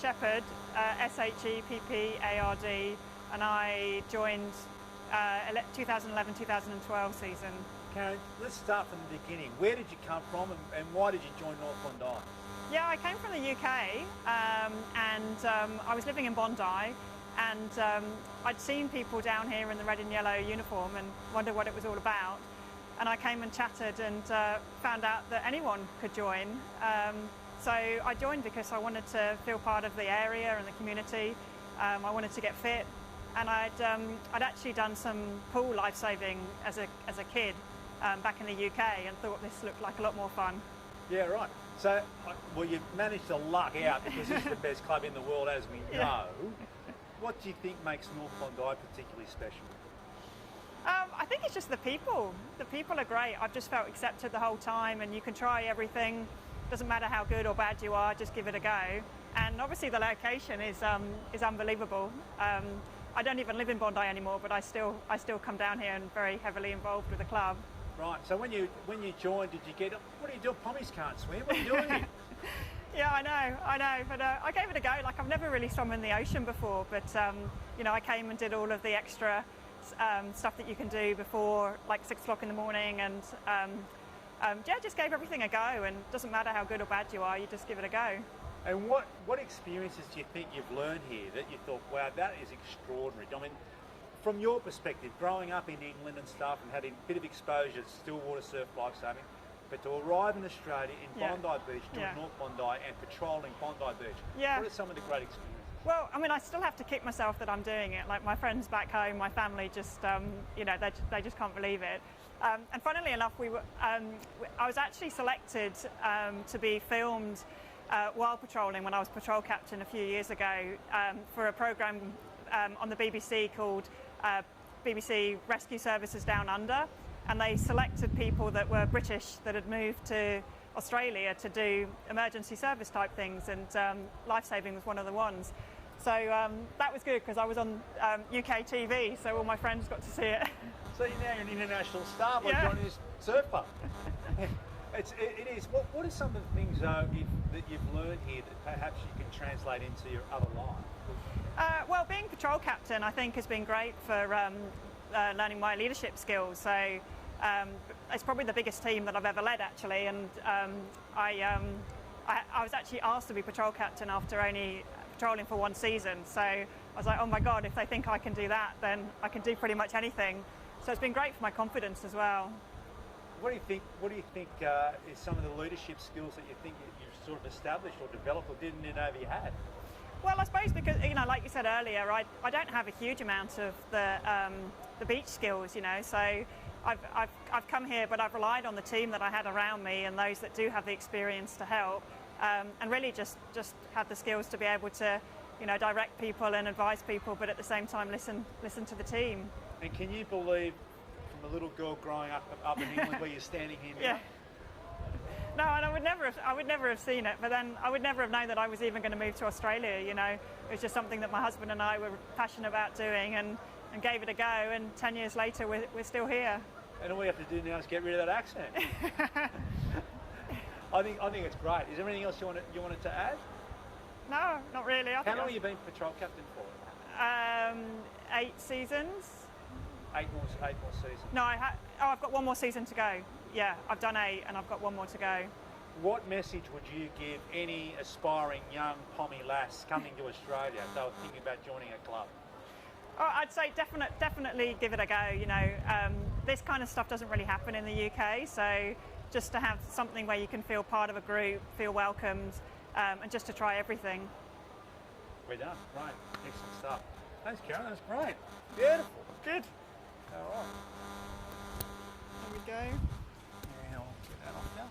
Sheppard, Sheppard, and I joined 2011-2012 season. Karen, let's start from the beginning. Where did you come from and why did you join North Bondi? Yeah, I came from the UK and I was living in Bondi, and I'd seen people down here in the red and yellow uniform and wondered what it was all about. And I came and chatted and found out that anyone could join. So I joined because I wanted to feel part of the area and the community. I wanted to get fit, and I'd actually done some pool lifesaving as a kid back in the UK, and thought this looked like a lot more fun. Yeah, right. So, well, you've managed to luck out because this is the best club in the world, as we know. Yeah. What do you think makes North Bondi particularly special? I think it's just the people. The people are great. I've just felt accepted the whole time, and you can try everything. Doesn't matter how good or bad you are, just give it a go. And obviously the location is unbelievable. I don't even live in Bondi anymore, but I still come down here and very heavily involved with the club. Right. So when you joined, did you get, what do you do? Pommies can't swim. What are you doing here? Yeah, I know, but I gave it a go. Like, I've never really swum in the ocean before, but you know, I came and did all of the extra stuff that you can do before, like 6 o'clock in the morning, and yeah, just gave everything a go. And it doesn't matter how good or bad you are, you just give it a go. And what experiences do you think you've learned here that you thought, wow, that is extraordinary? I mean, from your perspective, growing up in England and stuff and having a bit of exposure to stillwater surf lifesaving, but to arrive in Australia in Bondi Beach, doing North Bondi and patrolling Bondi Beach, what are some of the great experiences? Well, I mean, I still have to kick myself that I'm doing it. Like, my friends back home, my family just, you know, they just can't believe it. And funnily enough, I was actually selected to be filmed while patrolling when I was patrol captain a few years ago for a programme on the BBC called BBC Rescue Services Down Under, and they selected people that were British that had moved to Australia to do emergency service type things, and lifesaving was one of the ones. So that was good because I was on UK TV, so all my friends got to see it. So you're now an international star by joining this surf club. It is. What are some of the things that you've learned here that perhaps you can translate into your other life? Well, being patrol captain, I think, has been great for learning my leadership skills. So it's probably the biggest team that I've ever led, actually, and I was actually asked to be patrol captain after only patrolling for one season. So I was like, oh my God, if they think I can do that, then I can do pretty much anything. So it's been great for my confidence as well. What do you think? What do you think is some of the leadership skills that you think you've sort of established or developed or didn't know you had? Well, I suppose because, you know, like you said earlier, I don't have a huge amount of the beach skills, you know. So I've come here, but I've relied on the team that I had around me and those that do have the experience to help, and really just had the skills to be able to, you know, direct people and advise people, but at the same time listen to the team. And can you believe, from a little girl growing up in England, where you're standing here now? Yeah. No, and I would never have seen it, but then I would never have known that I was even going to move to Australia, you know. It was just something that my husband and I were passionate about doing, and gave it a go, and 10 years later we're still here. And all we have to do now is get rid of that accent. I think it's great. Is there anything else you wanted to add? No, not really. How long have you been patrol captain for? 8 seasons. 8 more seasons? No, I've got one more season to go. Yeah, I've done 8 and I've got one more to go. What message would you give any aspiring young pommy lass coming to Australia if they were thinking about joining a club? Oh, I'd say definitely give it a go. You know, this kind of stuff doesn't really happen in the UK, so just to have something where you can feel part of a group, feel welcomed, and just to try everything. We're done. Right. Excellent stuff. Thanks, Karen. That's great. Beautiful. Good. All right. There we go. Yeah, I'll get that off now.